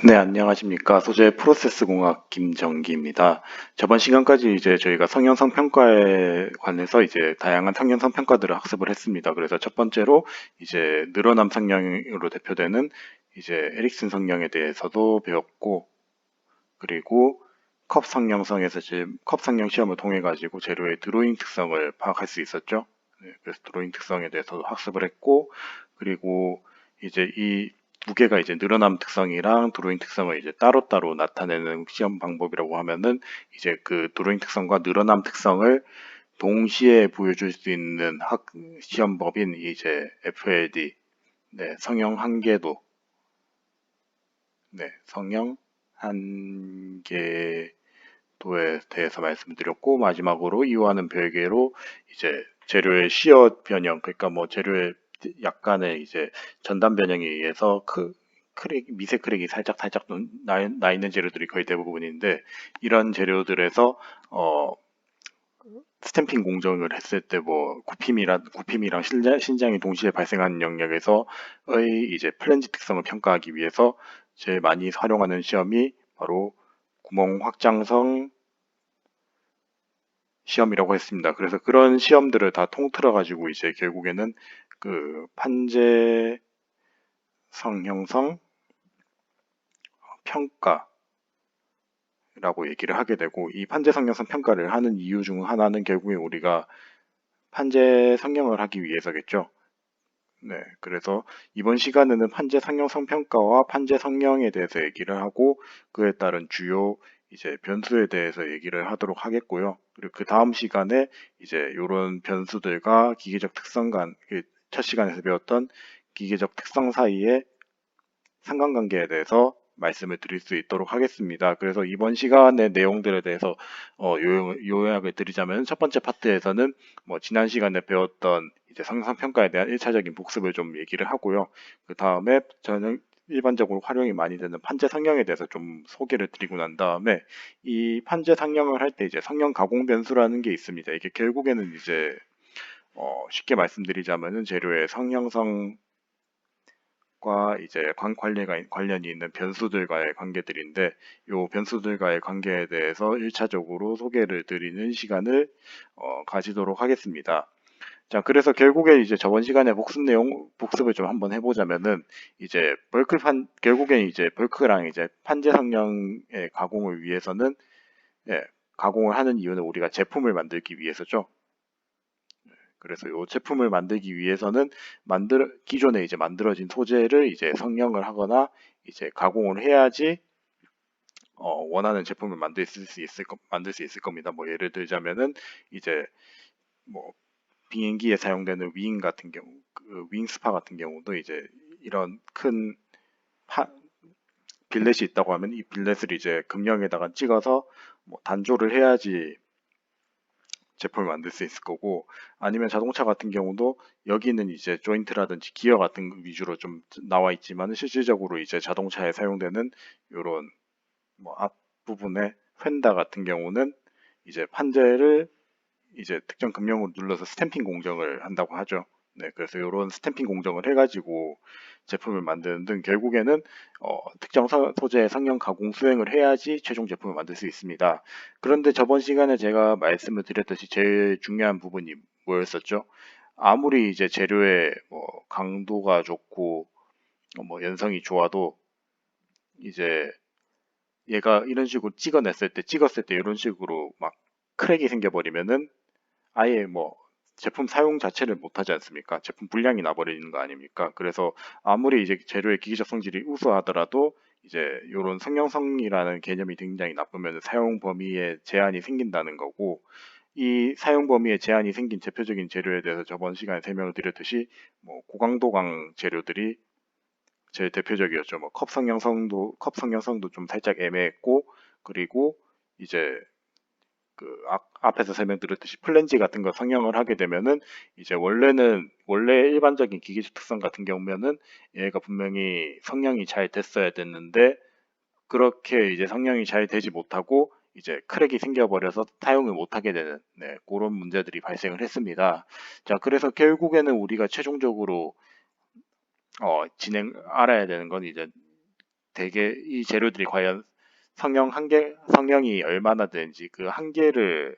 네, 안녕하십니까. 소재 프로세스 공학 김정기입니다. 저번 시간까지 이제 저희가 성형성 평가에 관해서 이제 다양한 성형성 평가들을 학습을 했습니다. 그래서 첫 번째로 이제 늘어남 성형으로 대표되는 이제 에릭슨 성형에 대해서도 배웠고, 그리고 컵 성형성에서 지금 컵 성형 시험을 통해 가지고 재료의 드로잉 특성을 파악할 수 있었죠. 네, 그래서 드로잉 특성에 대해서도 학습을 했고, 그리고 이제 이 두 개가 이제 늘어남 특성이랑 드로잉 특성을 이제 따로따로 나타내는 시험 방법이라고 하면은 이제 그 드로잉 특성과 늘어남 특성을 동시에 보여줄 수 있는 시험법인 이제 FLD, 네, 성형 한계도, 네, 성형 한계 도에 대해서 말씀드렸고, 마지막으로 이와는 별개로 이제 재료의 시어 변형, 그러니까 뭐 재료의 약간의 이제 전단 변형에 의해서 미세 크랙이 살짝 나 있는 재료들이 거의 대부분인데, 이런 재료들에서 스탬핑 공정을 했을 때 뭐 굽힘이랑 신장이 동시에 발생하는 영역에서의 이제 플랜지 특성을 평가하기 위해서 제일 많이 활용하는 시험이 바로 구멍 확장성 시험이라고 했습니다. 그래서 그런 시험들을 다 통틀어 가지고 이제 결국에는 그 판재 성형성 평가라고 얘기를 하게 되고, 이 판재 성형성 평가를 하는 이유 중 하나는 결국에 우리가 판재 성형을 하기 위해서겠죠. 네, 그래서 이번 시간에는 판재 성형성 평가와 판재 성형에 대해서 얘기를 하고 그에 따른 주요 이제 변수에 대해서 얘기를 하도록 하겠고요. 그리고 그 다음 시간에 이제 이런 변수들과 기계적 특성 첫 시간에서 배웠던 기계적 특성 사이의 상관관계에 대해서 말씀을 드릴 수 있도록 하겠습니다. 그래서 이번 시간의 내용들에 대해서 요약을 드리자면, 첫 번째 파트에서는 뭐 지난 시간에 배웠던 이제 성상평가에 대한 1차적인 복습을 좀 얘기를 하고요. 그 다음에 저는 일반적으로 활용이 많이 되는 판재 상형에 대해서 좀 소개를 드리고 난 다음에, 이 판재 상형을 할 때 이제 성형 가공 변수라는 게 있습니다. 이게 결국에는 이제 쉽게 말씀드리자면은 재료의 성형성 과 이제 관련이 있는 변수들과의 관계들인데, 이 변수들과의 관계에 대해서 1차적으로 소개를 드리는 시간을 가지도록 하겠습니다. 자, 그래서 결국에 이제 저번 시간에 복습을 좀 한번 해보자면은, 이제 결국엔 이제 벌크랑 이제 판재 성형의 가공을 위해서는, 예, 가공을 하는 이유는 우리가 제품을 만들기 위해서죠. 그래서 이 제품을 만들기 위해서는 기존에 이제 만들어진 소재를 이제 성형을 하거나 이제 가공을 해야지 원하는 제품을 만들 수 있을 겁니다. 뭐 예를 들자면은 이제 뭐 비행기에 사용되는 윙 스파 같은 경우도 이제 이런 큰 파- 빌렛이 있다고 하면 이 빌렛을 이제 금형에다가 찍어서 뭐 단조를 해야지 제품을 만들 수 있을 거고, 아니면 자동차 같은 경우도 여기는 이제 조인트라든지 기어 같은 거 위주로 좀 나와 있지만, 실질적으로 이제 자동차에 사용되는 이런 뭐 앞부분의 휀다 같은 경우는 이제 판재를 이제 특정 금형으로 눌러서 스탬핑 공정을 한다고 하죠. 네, 그래서 이런 스탬핑 공정을 해가지고 제품을 만드는 등, 결국에는 특정 소재의 상형 가공 수행을 해야지 최종 제품을 만들 수 있습니다. 그런데 저번 시간에 제가 말씀을 드렸듯이 제일 중요한 부분이 뭐였었죠? 아무리 이제 재료의 뭐 강도가 좋고 뭐 연성이 좋아도 이제 얘가 이런 식으로 찍었을 때 이런 식으로 막 크랙이 생겨버리면은 아예 뭐 제품 사용 자체를 못하지 않습니까? 제품 불량이 나버리는 거 아닙니까? 그래서 아무리 이제 재료의 기계적 성질이 우수하더라도 이제 이런 성형성이라는 개념이 굉장히 나쁘면 사용 범위에 제한이 생긴다는 거고, 이 사용 범위에 제한이 생긴 대표적인 재료에 대해서 저번 시간에 설명을 드렸듯이 뭐 고강도강 재료들이 제일 대표적이었죠. 뭐 컵 성형성도 좀 살짝 애매했고, 그리고 이제 앞에서 설명드렸듯이 플랜지 같은 거 성형을 하게 되면은 이제 원래 일반적인 기계적 특성 같은 경우면은 얘가 분명히 성형이 잘 됐어야 됐는데, 그렇게 이제 성형이 잘 되지 못하고 이제 크랙이 생겨버려서 사용을 못하게 되는, 네, 그런 문제들이 발생을 했습니다. 자, 그래서 결국에는 우리가 최종적으로 알아야 되는 건 이제 대개 이 재료들이 과연 성형이 얼마나 되는지 그 한계를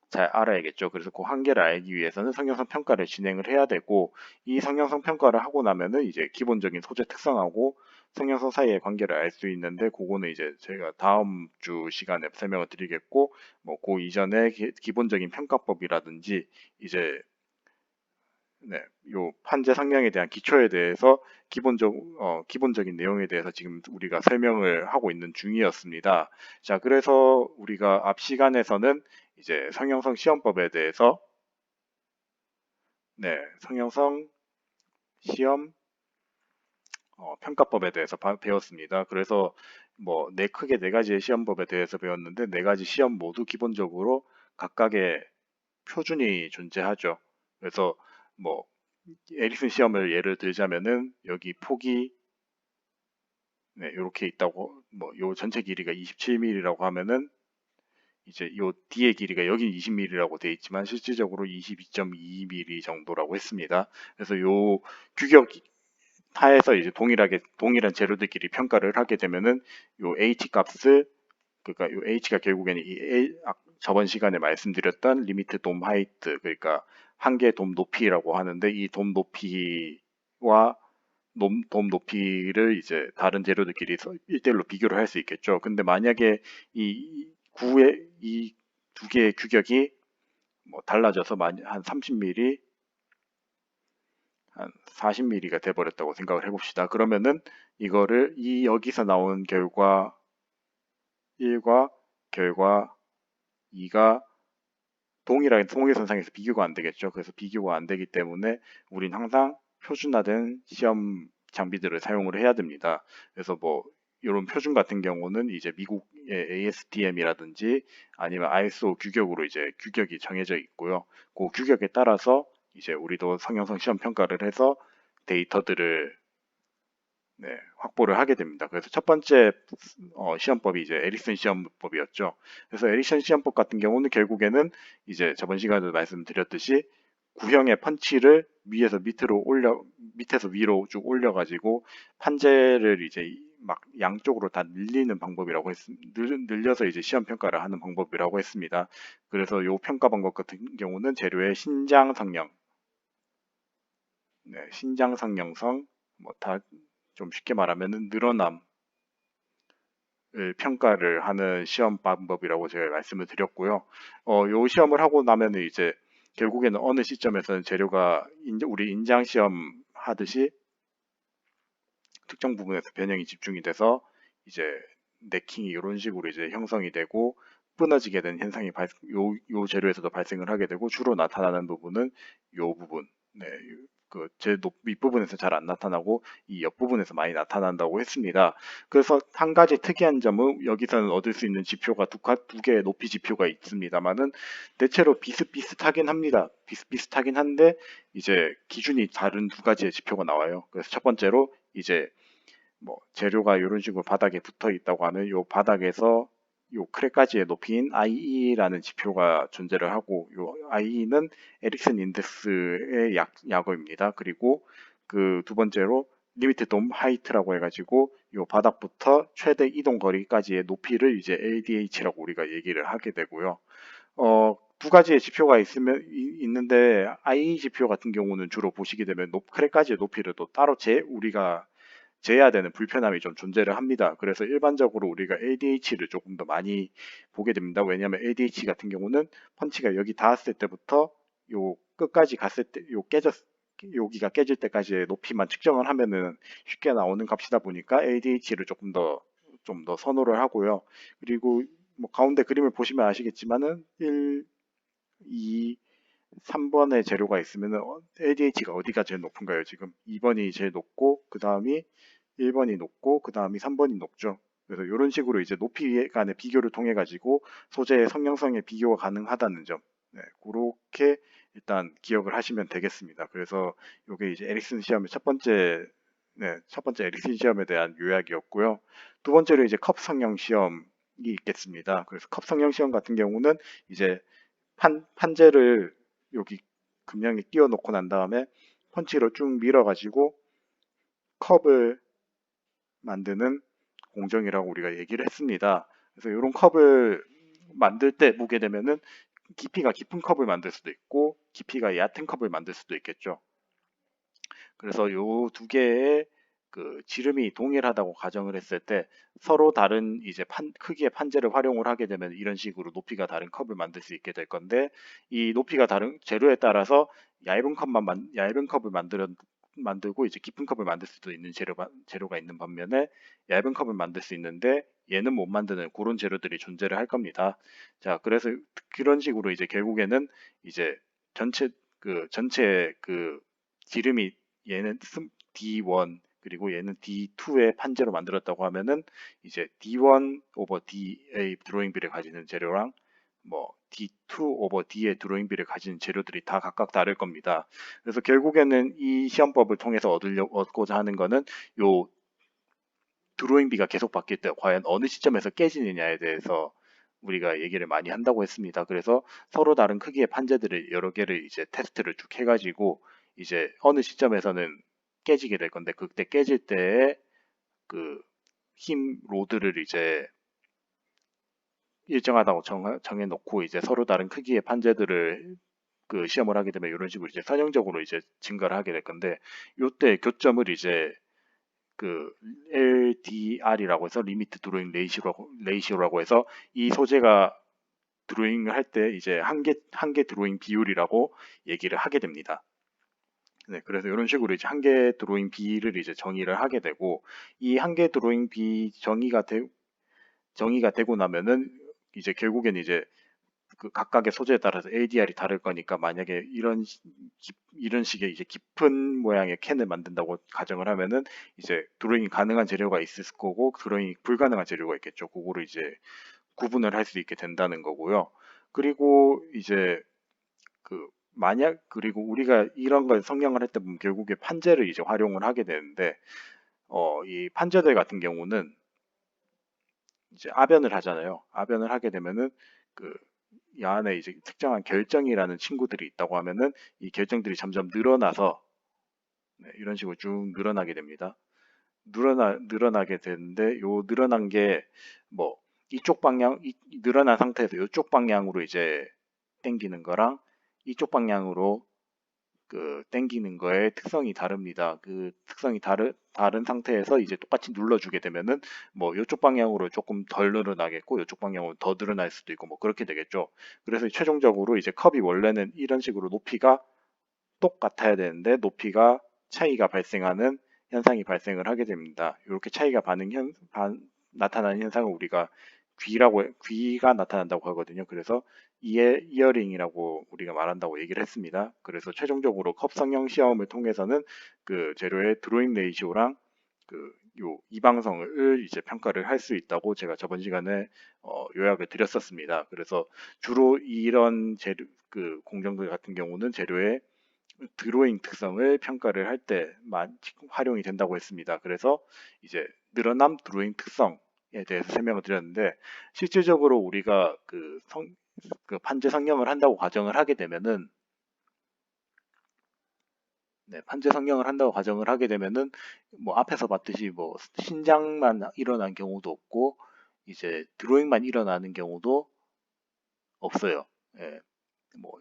잘 알아야겠죠. 그래서 그 한계를 알기 위해서는 성형성 평가를 진행을 해야 되고, 이 성형성 평가를 하고 나면은 이제 기본적인 소재 특성하고 성형성 사이의 관계를 알 수 있는데, 그거는 이제 제가 다음 주 시간에 설명을 드리겠고, 뭐 그 이전에 기본적인 평가법이라든지 이제 네, 요 판재 상량에 대한 기초에 대해서 기본적인 내용에 대해서 지금 우리가 설명을 하고 있는 중이었습니다. 자, 그래서 우리가 앞 시간에서는 이제 성형성 시험법에 대해서 네, 성형성 시험 평가법에 대해서 배웠습니다. 그래서 뭐 크게 네 가지의 시험법에 대해서 배웠는데, 네 가지 시험 모두 기본적으로 각각의 표준이 존재하죠. 그래서 뭐 에릭슨 시험을 예를 들자면은 여기 폭이 네, 이렇게 있다고, 뭐 요 전체 길이가 27mm라고 하면은 이제 요 D의 길이가 여기 20mm라고 돼 있지만 실질적으로 22.2mm 정도라고 했습니다. 그래서 요 규격 하에서 이제 동일한 재료들끼리 평가를 하게 되면은 요 H 값을, 그러니까 요 H가 결국에는 저번 시간에 말씀드렸던 리미트 돔 하이트, 그러니까 한계 돔 높이라고 하는데, 이 돔 높이와 돔 높이를 이제 다른 재료들끼리 1대1로 비교를 할 수 있겠죠. 근데 만약에 이 구의 이 두 개의 규격이 뭐 달라져서 한 30mm, 한 40mm가 돼버렸다고 생각을 해봅시다. 그러면은 이거를 여기서 나온 결과 1과 결과 2가 동일하게 동일선상에서 비교가 안 되겠죠. 그래서 비교가 안 되기 때문에 우린 항상 표준화된 시험 장비들을 사용을 해야 됩니다. 그래서 뭐 이런 표준 같은 경우는 이제 미국의 ASTM이라든지 아니면 ISO 규격으로 이제 규격이 정해져 있고요. 그 규격에 따라서 이제 우리도 성형성 시험 평가를 해서 데이터들을 네, 확보를 하게 됩니다. 그래서 첫 번째 시험법이 이제 에릭슨 시험법이었죠. 그래서 에릭슨 시험법 같은 경우는 결국에는 이제 저번 시간에도 말씀드렸듯이 구형의 펀치를 밑에서 위로 쭉 올려가지고 판재를 이제 막 양쪽으로 다 늘리는 방법이라고 늘려서 이제 시험 평가를 하는 방법이라고 했습니다. 그래서 요 평가 방법 같은 경우는 재료의 신장 상형, 네, 신장 상형성, 뭐다 좀 쉽게 말하면은 늘어남을 평가를 하는 시험 방법이라고 제가 말씀을 드렸고요. 요 시험을 하고 나면은 이제 결국에는 어느 시점에서는 재료가 우리 인장 시험 하듯이 특정 부분에서 변형이 집중이 돼서 이제 네킹이 이런 식으로 이제 형성이 되고 끊어지게 된 현상이 요 재료에서도 발생을 하게 되고, 주로 나타나는 부분은 요 부분, 네, 제 윗부분에서 잘 안 나타나고 이 옆부분에서 많이 나타난다고 했습니다. 그래서 한 가지 특이한 점은 여기서는 얻을 수 있는 지표가 두 개의 높이 지표가 있습니다만은 대체로 비슷비슷하긴 합니다. 비슷비슷하긴 한데 이제 기준이 다른 두 가지의 지표가 나와요. 그래서 첫 번째로 이제 뭐 재료가 이런 식으로 바닥에 붙어 있다고 하면 요 바닥에서 요 크랙까지의 높이인 IE라는 지표가 존재를 하고, 요 IE는 에릭슨 인덱스의 약어입니다. 그리고 그 두 번째로 리미트 돔 하이트라고 해가지고 요 바닥부터 최대 이동 거리까지의 높이를 이제 ADH라고 우리가 얘기를 하게 되고요. 두 가지의 지표가 있는데 IE 지표 같은 경우는 주로 보시게 되면 크랙까지의 높이를 또 따로 우리가 재야 되는 불편함이 좀 존재를 합니다. 그래서 일반적으로 우리가 ADH를 조금 더 많이 보게 됩니다. 왜냐하면 ADH 같은 경우는 펀치가 여기 닿았을 때부터 요 끝까지 갔을 때 여기가 깨질 때까지의 높이만 측정을 하면은 쉽게 나오는 값이다 보니까 ADH를 좀 더 선호를 하고요. 그리고 뭐 가운데 그림을 보시면 아시겠지만은 1, 2, 3번의 재료가 있으면은 ADH가 어디가 제일 높은가요? 지금 2번이 제일 높고 그 다음이 1번이 높고 그 다음이 3번이 높죠. 그래서 이런 식으로 이제 높이 간의 비교를 통해 가지고 소재의 성형성의 비교가 가능하다는 점, 네, 그렇게 일단 기억을 하시면 되겠습니다. 그래서 이게 이제 에릭슨 시험의 첫 번째 에릭슨 시험에 대한 요약이었고요. 두 번째로 이제 컵 성형 시험이 있겠습니다. 그래서 컵 성형 시험 같은 경우는 이제 판재를 여기 금형에 끼워 놓고 난 다음에 펀치로 쭉 밀어 가지고 컵을 만드는 공정이라고 우리가 얘기를 했습니다. 그래서 이런 컵을 만들 때 보게 되면은 깊이가 깊은 컵을 만들 수도 있고 깊이가 얕은 컵을 만들 수도 있겠죠. 그래서 요 두 개의 그 지름이 동일하다고 가정을 했을 때 서로 다른 이제 크기의 판재를 활용을 하게 되면 이런 식으로 높이가 다른 컵을 만들 수 있게 될 건데 이 높이가 다른 재료에 따라서 얇은 컵을 만들고 이제 깊은 컵을 만들 수도 있는 재료가 있는 반면에 얇은 컵을 만들 수 있는데 얘는 못 만드는 그런 재료들이 존재를 할 겁니다. 자, 그래서 그런 식으로 이제 결국에는 이제 전체 그 지름이 얘는 D1 그리고 얘는 D2의 판재로 만들었다고 하면은 이제 D1 오버 D의 드로잉비를 가지는 재료랑 뭐 D2 오버 D의 드로잉비를 가지는 재료들이 다 각각 다를 겁니다. 그래서 결국에는 이 시험법을 통해서 얻고자 하는 거는 요 드로잉비가 계속 바뀔 때 과연 어느 시점에서 깨지느냐에 대해서 우리가 얘기를 많이 한다고 했습니다. 그래서 서로 다른 크기의 판재들을 여러 개를 이제 테스트를 쭉 해가지고 이제 어느 시점에서는 깨지게 될 건데 그때 깨질 때의 그 힘 로드를 이제 일정하다고 정해놓고 이제 서로 다른 크기의 판재들을 그 시험을 하게 되면 이런 식으로 이제 선형적으로 이제 증가를 하게 될 건데 요때 교점을 이제 그 LDR이라고 해서 리미트 드로잉 레이시오라고 해서 이 소재가 드로잉을 할 때 이제 한 개 드로잉 비율이라고 얘기를 하게 됩니다. 네, 그래서 이런 식으로 이제 한 개 드로잉 비를 이제 정의를 하게 되고 이 한 개 드로잉 비 정의가 되고 나면은 이제 결국엔 이제 그 각각의 소재에 따라서 ADR이 다를 거니까 만약에 이런 식의 이제 깊은 모양의 캔을 만든다고 가정을 하면은 이제 드로잉이 가능한 재료가 있을 거고 드로잉이 불가능한 재료가 있겠죠. 그거를 이제 구분을 할 수 있게 된다는 거고요. 그리고 이제 그 만약 그리고 우리가 이런 걸 성형을 할 때 보면 결국에 판재를 이제 활용을 하게 되는데 이 판재들 같은 경우는 이제 아변을 하잖아요. 아변을 하게 되면은 그 이 안에 이제 특정한 결정이라는 친구들이 있다고 하면은 이 결정들이 점점 늘어나서 네, 이런 식으로 쭉 늘어나게 됩니다. 늘어나게 되는데 요 늘어난 게 뭐 이쪽 늘어난 상태에서 이쪽 방향으로 이제 당기는 거랑 이쪽 방향으로 그 땡기는 거의 특성이 다릅니다. 그 특성이 다른 상태에서 이제 똑같이 눌러주게 되면은 뭐 이쪽 방향으로 조금 덜 늘어나겠고 이쪽 방향으로 더 늘어날 수도 있고 뭐 그렇게 되겠죠. 그래서 최종적으로 이제 컵이 원래는 이런 식으로 높이가 똑같아야 되는데 높이가 차이가 발생하는 현상이 발생을 하게 됩니다. 이렇게 차이가 나타나는 현상을 우리가 귀가 나타난다고 하거든요. 그래서 이어링이라고 우리가 말한다고 얘기를 했습니다. 그래서 최종적으로 컵 성형 시험을 통해서는 그 재료의 드로잉 레이시오랑 그 요 이방성을 이제 평가를 할 수 있다고 제가 저번 시간에 요약을 드렸었습니다. 그래서 주로 이런 재료 그 공정들 같은 경우는 재료의 드로잉 특성을 평가를 할 때만 활용이 된다고 했습니다. 그래서 이제 늘어남 드로잉 특성에 대해서 설명을 드렸는데 실질적으로 우리가 그 판재 성형을 한다고 가정을 하게 되면은 네, 판재 성형을 한다고 가정을 하게 되면은 뭐 앞에서 봤듯이 뭐 신장만 일어난 경우도 없고 이제 드로잉만 일어나는 경우도 없어요. 예, 뭐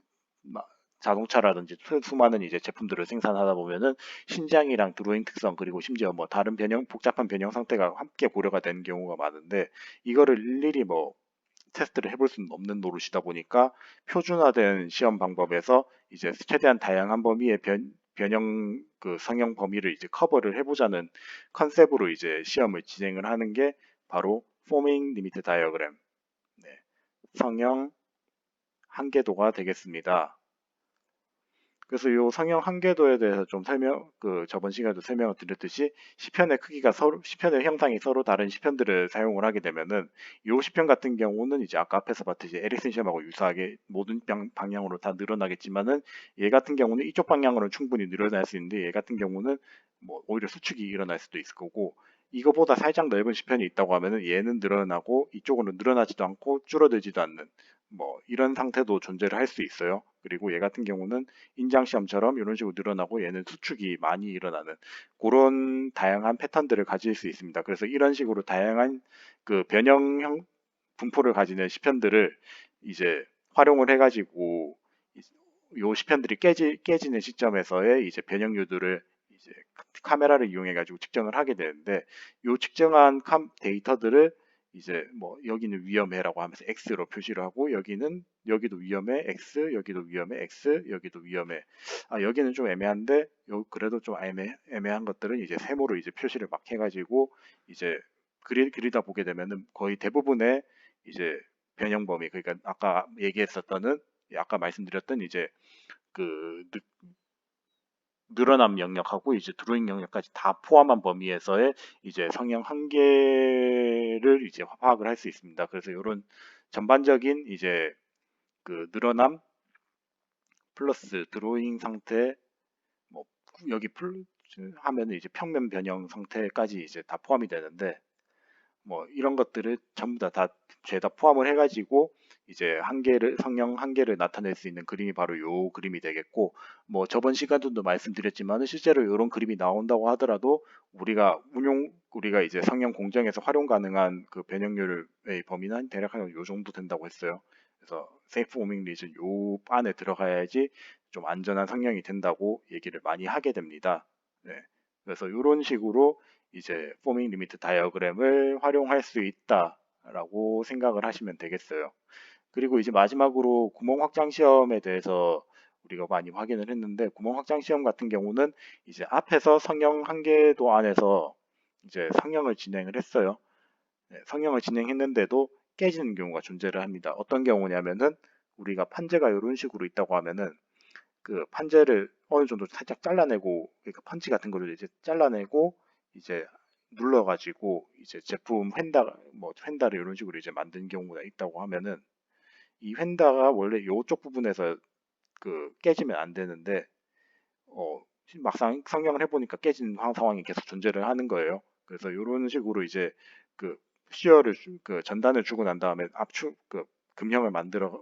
자동차라든지 수많은 이제 제품들을 생산하다 보면은 신장이랑 드로잉 특성 그리고 심지어 뭐 다른 복잡한 변형 상태가 함께 고려가 되는 경우가 많은데 이거를 일일이 뭐 테스트를 해볼 수는 없는 노릇이다 보니까 표준화된 시험 방법에서 이제 최대한 다양한 범위의 변형 그 성형 범위를 이제 커버를 해보자는 컨셉으로 이제 시험을 진행을 하는 게 바로 포밍 리미트 다이어그램 성형 한계도가 되겠습니다. 그래서 이 성형 한계도에 대해서 좀 저번 시간에도 설명을 드렸듯이 시편의 형상이 서로 다른 시편들을 사용을 하게 되면은 이 시편 같은 경우는 이제 아까 앞에서 봤듯이 에릭슨 시험하고 유사하게 모든 방향으로 다 늘어나겠지만은 얘 같은 경우는 이쪽 방향으로는 충분히 늘어날 수 있는데 얘 같은 경우는 뭐 오히려 수축이 일어날 수도 있을 거고 이거보다 살짝 넓은 시편이 있다고 하면은 얘는 늘어나고 이쪽으로 늘어나지도 않고 줄어들지도 않는 뭐 이런 상태도 존재를 할 수 있어요. 그리고 얘 같은 경우는 인장 시험처럼 이런 식으로 늘어나고 얘는 수축이 많이 일어나는 그런 다양한 패턴들을 가질 수 있습니다. 그래서 이런 식으로 다양한 그 변형형 분포를 가지는 시편들을 이제 활용을 해가지고 요 시편들이 깨지는 시점에서의 이제 변형류들을 이제 카메라를 이용해가지고 측정을 하게 되는데 요 측정한 데이터들을 이제 뭐 여기는 위험해라고 하면서 X로 표시를 하고 여기도 위험해 X, 여기도 위험해 X, 여기도 위험해. 아 여기는 좀 애매한데 요 그래도 좀 애매한 것들은 이제 세모로 이제 표시를 막 해가지고 이제 그리다 보게 되면은 거의 대부분의 이제 변형 범위 그러니까 아까 말씀드렸던 이제 그 늘어남 영역하고 이제 드로잉 영역까지 다 포함한 범위에서의 이제 성형 한계를 이제 파악을 할 수 있습니다. 그래서 이런 전반적인 이제 그 늘어남 플러스 드로잉 상태 뭐 여기 풀 하면은 이제 평면 변형 상태까지 이제 다 포함이 되는데 뭐 이런 것들을 전부 다 죄다 포함을 해가지고 이제 성형 한계를 나타낼 수 있는 그림이 바로 요 그림이 되겠고 뭐 저번 시간에도 말씀드렸지만 실제로 이런 그림이 나온다고 하더라도 우리가 이제 성형 공정에서 활용 가능한 그 변형률의 범위는 대략 한 요 정도 된다고 했어요. 그래서 세이프 오밍 리전 요 안에 들어가야지 좀 안전한 성형이 된다고 얘기를 많이 하게 됩니다. 네. 그래서 이런 식으로 이제 포밍 리미트 다이어그램을 활용할 수 있다라고 생각을 하시면 되겠어요. 그리고 이제 마지막으로 구멍 확장 시험에 대해서 우리가 많이 확인을 했는데 구멍 확장 시험 같은 경우는 이제 앞에서 성형 한계도 안에서 이제 성형을 진행을 했어요. 네, 성형을 진행했는데도 깨지는 경우가 존재를 합니다. 어떤 경우냐면은 우리가 판재가 이런 식으로 있다고 하면은 그 판재를 어느 정도 살짝 잘라내고 그러니까 펀치 같은 거를 이제 잘라내고 이제 눌러가지고 이제 제품 휀다를 이런 식으로 이제 만든 경우가 있다고 하면은 이 휀다가 원래 요쪽 부분에서 그 깨지면 안 되는데 어 막상 성형을 해보니까 깨지는 상황이 계속 존재를 하는 거예요. 그래서 이런 식으로 이제 그 그 전단을 주고 난 다음에 압축 그 금형을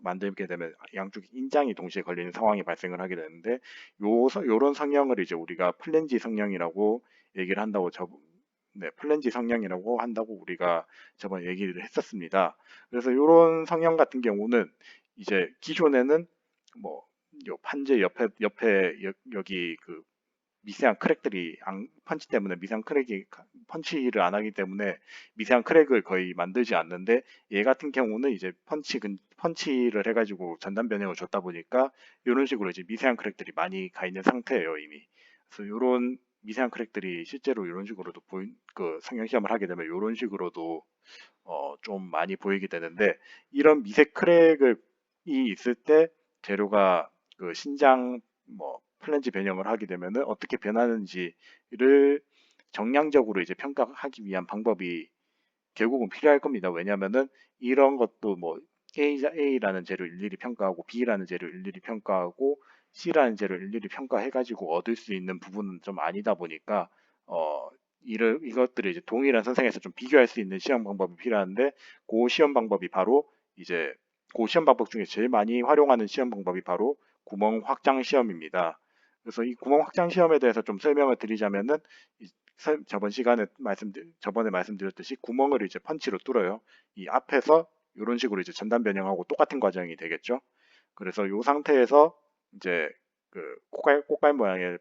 만들게 되면 양쪽 인장이 동시에 걸리는 상황이 발생을 하게 되는데 요런 성형을 이제 우리가 플랜지 성형이라고 얘기를 한다고 네, 플랜지 성형이라고 한다고 우리가 저번에 얘기를 했었습니다. 그래서 요런 성형 같은 경우는 이제 기존에는 뭐 요 판재 옆에 여기 그 미세한 크랙들이 펀치 때문에 미세한 크랙이 펀치를 안 하기 때문에 미세한 크랙을 거의 만들지 않는데 얘 같은 경우는 이제 펀치를 해가지고 전단 변형을 줬다 보니까 이런 식으로 이제 미세한 크랙들이 많이 가 있는 상태예요 이미. 그래서 이런 미세한 크랙들이 실제로 이런 식으로도 그 성형 시험을 하게 되면 이런 식으로도 좀 많이 보이게 되는데 이런 미세 크랙이 있을 때 재료가 그 신장 뭐 플랜지 변형을 하게 되면은 어떻게 변하는지를 정량적으로 이제 평가하기 위한 방법이 결국은 필요할 겁니다. 왜냐하면은 이런 것도 뭐 A라는 재료 일일이 평가하고 B라는 재료 일일이 평가하고 C라는 재료 일일이 평가해가지고 얻을 수 있는 부분은 좀 아니다 보니까 이것들을 이제 동일한 선상에서 좀 비교할 수 있는 시험 방법이 필요한데 그 시험 방법이 바로 이제 그 시험 방법 중에 제일 많이 활용하는 시험 방법이 바로 구멍 확장 시험입니다. 그래서 이 구멍 확장 시험에 대해서 좀 설명을 드리자면은 저번에 말씀드렸듯이 구멍을 이제 펀치로 뚫어요. 이 앞에서 이런 식으로 이제 전단 변형하고 똑같은 과정이 되겠죠. 그래서 이 상태에서 이제 그 꽃갈 모양의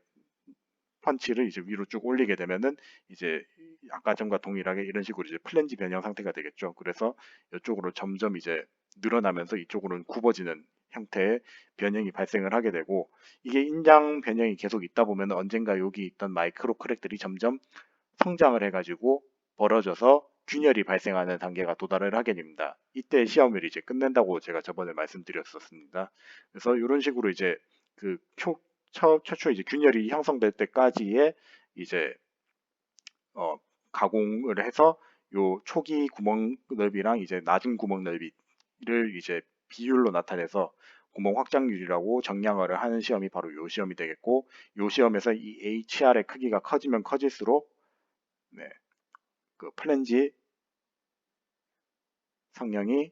펀치를 이제 위로 쭉 올리게 되면은 이제 아까 전과 동일하게 이런 식으로 이제 플랜지 변형 상태가 되겠죠. 그래서 이쪽으로 점점 이제 늘어나면서 이쪽으로는 굽어지는 형태의 변형이 발생을 하게 되고 이게 인장 변형이 계속 있다 보면 언젠가 여기 있던 마이크로 크랙들이 점점 성장을 해가지고 벌어져서 균열이 발생하는 단계가 도달을 하게 됩니다. 이때 시험을 이제 끝낸다고 제가 저번에 말씀드렸었습니다. 그래서 이런 식으로 이제 그 최초 이제 균열이 형성될 때까지의 이제 어, 가공을 해서 요 초기 구멍 넓이랑 이제 낮은 구멍 넓이를 이제 비율로 나타내서 구멍 확장률이라고 정량화를 하는 시험이 바로 요 시험이 되겠고 요 시험에서 이 HR의 크기가 커지면 커질수록 네, 그 플랜지 성형이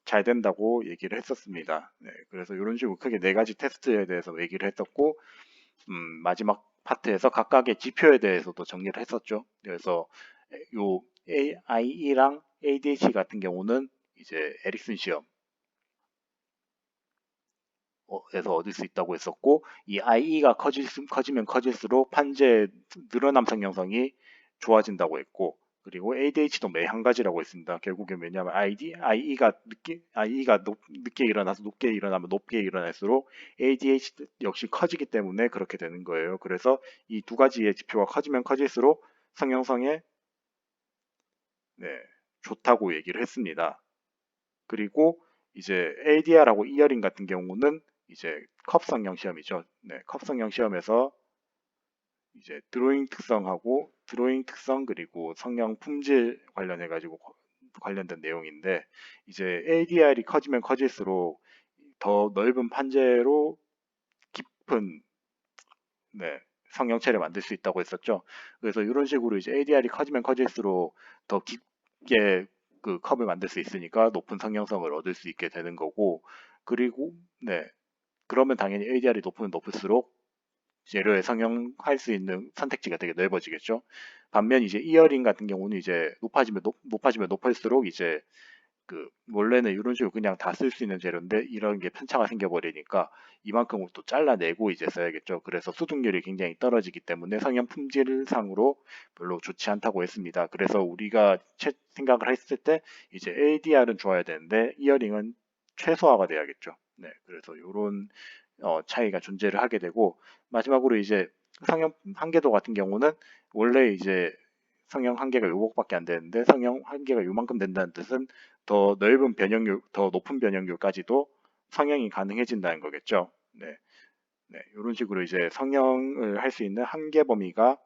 잘 된다고 얘기를 했었습니다. 네, 그래서 이런 식으로 크게 네 가지 테스트에 대해서 얘기를 했었고, 마지막 파트에서 각각의 지표에 대해서도 정리를 했었죠. 그래서 요 IE랑 ADHD 같은 경우는 이제 에릭슨 시험 에서 얻을 수 있다고 했었고, 이 IE가 커지면 커질수록 판재 늘어남 성형성이 좋아진다고 했고, 그리고 ADH도 매 한 가지라고 했습니다. 결국엔 왜냐하면 IE가 늦게 일어나서 높게 일어나면 높게 일어날수록 ADHD 역시 커지기 때문에 그렇게 되는 거예요. 그래서 이 두 가지의 지표가 커지면 커질수록 성형성에 네, 좋다고 얘기를 했습니다. 그리고 이제 ADR하고 이어링 같은 경우는 이제 컵 성형 시험이죠. 네, 컵 성형 시험에서 이제 드로잉 특성 그리고 성형 품질 관련해 가지고 관련된 내용인데 이제 ADR이 커지면 커질수록 더 넓은 판재로 깊은 네, 성형체를 만들 수 있다고 했었죠. 그래서 이런 식으로 이제 ADR이 커지면 커질수록 더 깊게 그 컵을 만들 수 있으니까 높은 성형성을 얻을 수 있게 되는 거고, 그리고 네, 그러면 당연히 ADR이 높으면 높을수록 재료에 성형할 수 있는 선택지가 되게 넓어지겠죠. 반면 이제 이어링 같은 경우는 이제 높아지면 높을수록 이제 그 원래는 이런 식으로 그냥 다 쓸 수 있는 재료인데 이런 게 편차가 생겨버리니까 이만큼을 또 잘라내고 이제 써야겠죠. 그래서 수득률이 굉장히 떨어지기 때문에 성형 품질상으로 별로 좋지 않다고 했습니다. 그래서 우리가 생각을 했을 때 이제 ADR은 좋아야 되는데 이어링은 최소화가 돼야겠죠. 네, 그래서 이런 차이가 존재를 하게 되고 마지막으로 이제 성형 한계도 같은 경우는 원래 이제 성형 한계가 요거밖에 안 되는데 성형 한계가 요만큼 된다는 뜻은 더 높은 변형률까지도 성형이 가능해진다는 거겠죠. 네, 네, 이런 식으로 이제 성형을 할 수 있는 한계 범위가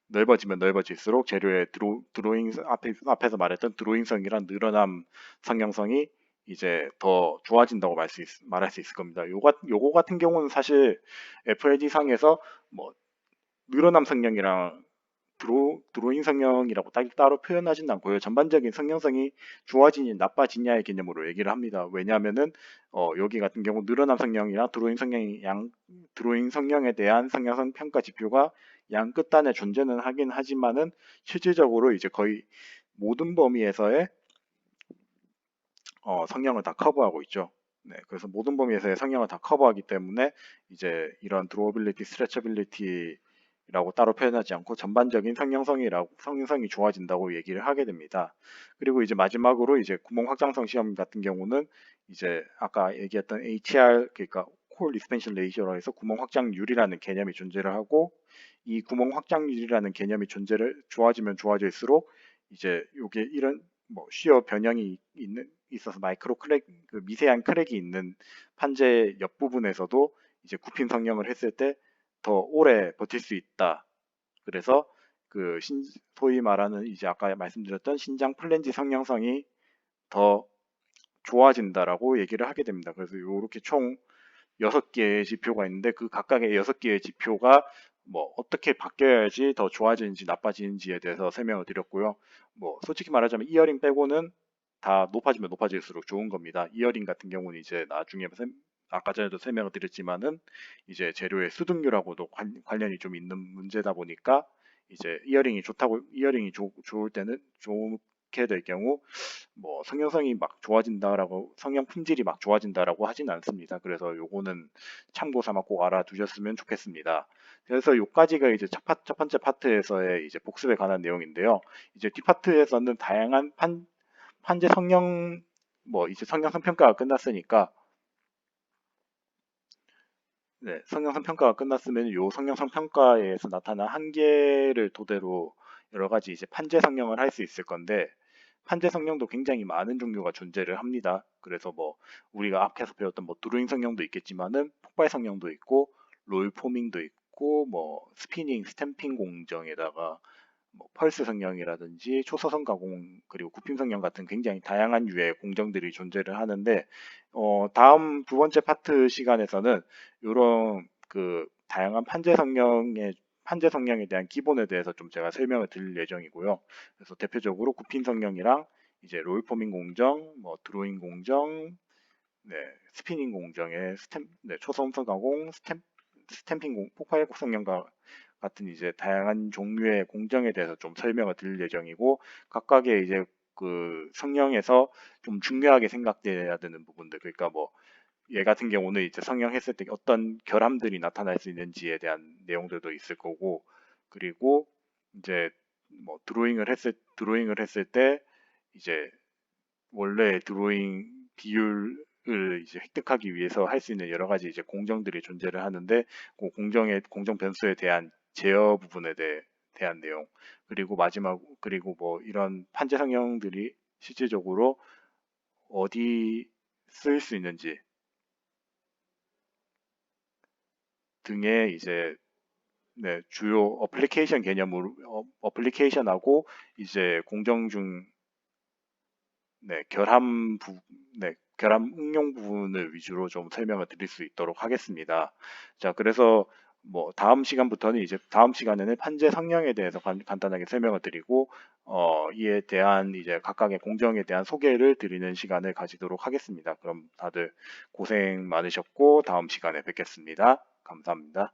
넓어지면 넓어질수록 재료의 앞에서 말했던 드로잉성이란 늘어남 성형성이 이제 더 좋아진다고 말할 수 있을 겁니다. 요거 같은 경우는 사실 FLD 상에서 뭐 늘어남 성형이랑 드로잉 성형이라고 따로 표현하진 않고요. 전반적인 성형성이 좋아지니 나빠지냐의 개념으로 얘기를 합니다. 왜냐하면은 여기 같은 경우 늘어남 성형이나 드로잉 성형에 대한 성형성 평가 지표가 양 끝단에 존재는 하긴 하지만은 실질적으로 이제 거의 모든 범위에서의 성형을 다 커버하고 있죠. 네, 그래서 모든 범위에서의 성형을 다 커버하기 때문에 이제 이런 드로어빌리티, 스트레쳐빌리티라고 따로 표현하지 않고 전반적인 성형성이 좋아진다고 얘기를 하게 됩니다. 그리고 이제 마지막으로 이제 구멍 확장성 시험 같은 경우는 이제 아까 얘기했던 HR 그러니까 콜 익스펜션 레이시오로 해서 구멍 확장률이라는 개념이 존재를 하고 이 구멍 확장률이라는 개념이 좋아지면 좋아질수록 이제 요게 이런 뭐 시어 변형이 있어서 마이크로 크랙 그 미세한 크랙이 있는 판재 옆 부분에서도 이제 굽힘 성형을 했을 때 더 오래 버틸 수 있다. 그래서 소위 말하는 이제 아까 말씀드렸던 신장 플랜지 성형성이 더 좋아진다라고 얘기를 하게 됩니다. 그래서 이렇게 총 6개의 지표가 있는데 그 각각의 6개의 지표가 뭐 어떻게 바뀌어야지 더 좋아지는지 나빠지는지에 대해서 설명을 드렸고요. 뭐 솔직히 말하자면 이어링 빼고는 다 높아지면 높아질수록 좋은 겁니다. 이어링 같은 경우는 이제 나중에 아까 전에도 설명을 드렸지만은 이제 재료의 수득률하고도 관련이 좀 있는 문제다 보니까 이제 이어링이 좋을 때는 좋게 될 경우 뭐 성형성이 막 좋아진다라고 성형 품질이 막 좋아진다라고 하진 않습니다. 그래서 요거는 참고 삼아 꼭 알아두셨으면 좋겠습니다. 그래서 요까지가 이제 첫 번째 파트에서의 이제 복습에 관한 내용인데요. 이제 뒷파트에서는 다양한 판재 성형 뭐 이제 성형성 평가가 끝났으니까 네, 성형성 평가가 끝났으면 요 성형성 평가에서 나타난 한계를 토대로 여러 가지 이제 판재 성형을 할 수 있을 건데 판재 성형도 굉장히 많은 종류가 존재를 합니다. 그래서 뭐 우리가 앞에서 배웠던 뭐 드로잉 성형도 있겠지만은 폭발 성형도 있고 롤 포밍도 있고 뭐 스피닝, 스탬핑 공정에다가 뭐 펄스 성형이라든지 초서성 가공 그리고 굽힘 성형 같은 굉장히 다양한 유의 공정들이 존재를 하는데 다음 두 번째 파트 시간에서는 이런 그 다양한 판재 성형에 대한 기본에 대해서 좀 제가 설명을 드릴 예정이고요. 그래서 대표적으로 굽힘 성형이랑 이제 롤포밍 공정, 뭐 드로잉 공정, 네, 스피닝 공정의 초섬선 가공, 스탬핑 폭발 성형과 같은 이제 다양한 종류의 공정에 대해서 좀 설명을 드릴 예정이고, 각각의 이제 그 성형에서 좀 중요하게 생각돼야 되는 부분들, 그러니까 뭐 얘 같은 경우는 이제 성형했을 때 어떤 결함들이 나타날 수 있는지에 대한 내용들도 있을 거고, 그리고 이제 뭐 드로잉을 했을 때 이제 원래 드로잉 비율을 이제 획득하기 위해서 할 수 있는 여러 가지 이제 공정들이 존재를 하는데, 그 공정 변수에 대한 제어 부분에 대한 내용, 그리고 그리고 뭐 이런 판재 성형들이 실질적으로 어디 쓸 수 있는지 등의 이제 네, 주요 어플리케이션하고 이제 공정 중 네, 결함 응용 부분을 위주로 좀 설명을 드릴 수 있도록 하겠습니다. 자, 그래서 뭐 다음 시간에는 판재 성형에 대해서 간단하게 설명을 드리고, 이에 대한 이제 각각의 공정에 대한 소개를 드리는 시간을 가지도록 하겠습니다. 그럼 다들 고생 많으셨고, 다음 시간에 뵙겠습니다. 감사합니다.